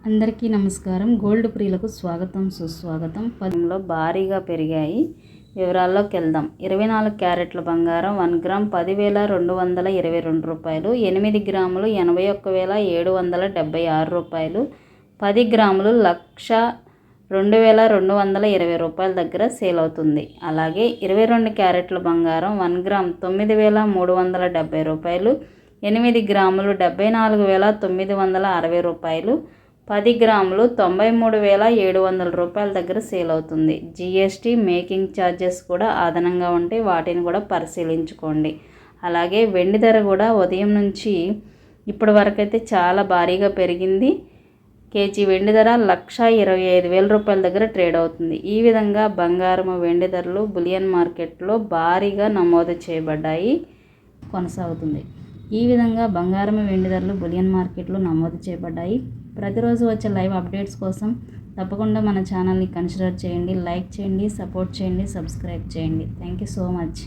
అందరికీ నమస్కారం. గోల్డ్ ప్రియులకు స్వాగతం సుస్వాగతం. పదంలో భారీగా పెరిగాయి. వివరాల్లోకి వెళ్దాం. 24 క్యారెట్ల బంగారం 1 గ్రామ్ 10,222 రూపాయలు, 8 గ్రాములు 81,776 రూపాయలు, 10 గ్రాములు 1,02,220 రూపాయల దగ్గర సేల్ అవుతుంది. అలాగే 22 క్యారెట్ల బంగారం 1 గ్రామ్ 9,370 రూపాయలు, 8 గ్రాములు 74,960 రూపాయలు, 10 గ్రాములు 93,700 రూపాయల దగ్గర సేల్ అవుతుంది. జిఎస్టీ మేకింగ్ ఛార్జెస్ కూడా అదనంగా ఉంటే వాటిని కూడా పరిశీలించుకోండి. అలాగే వెండి ధర కూడా ఉదయం నుంచి ఇప్పటి వరకు అయితే చాలా భారీగా పెరిగింది. కేజీ వెండి ధర 1,25,000 రూపాయల దగ్గర ట్రేడ్ అవుతుంది. ఈ విధంగా బంగారం వెండి ధరలు బులియన్ మార్కెట్లో భారీగా నమోదు చేయబడ్డాయి, కొనసాగుతుంది. ఈ విధంగా బంగారం వెండి ధరలు బులియన్ మార్కెట్లో నమోదు చేయబడ్డాయి. ప్రతిరోజు వచ్చే లైవ్ అప్డేట్స్ కోసం తప్పకుండా మన ఛానల్ని కన్సిడర్ చేయండి, లైక్ చేయండి, సపోర్ట్ చేయండి, సబ్స్క్రైబ్ చేయండి. Thank you so much.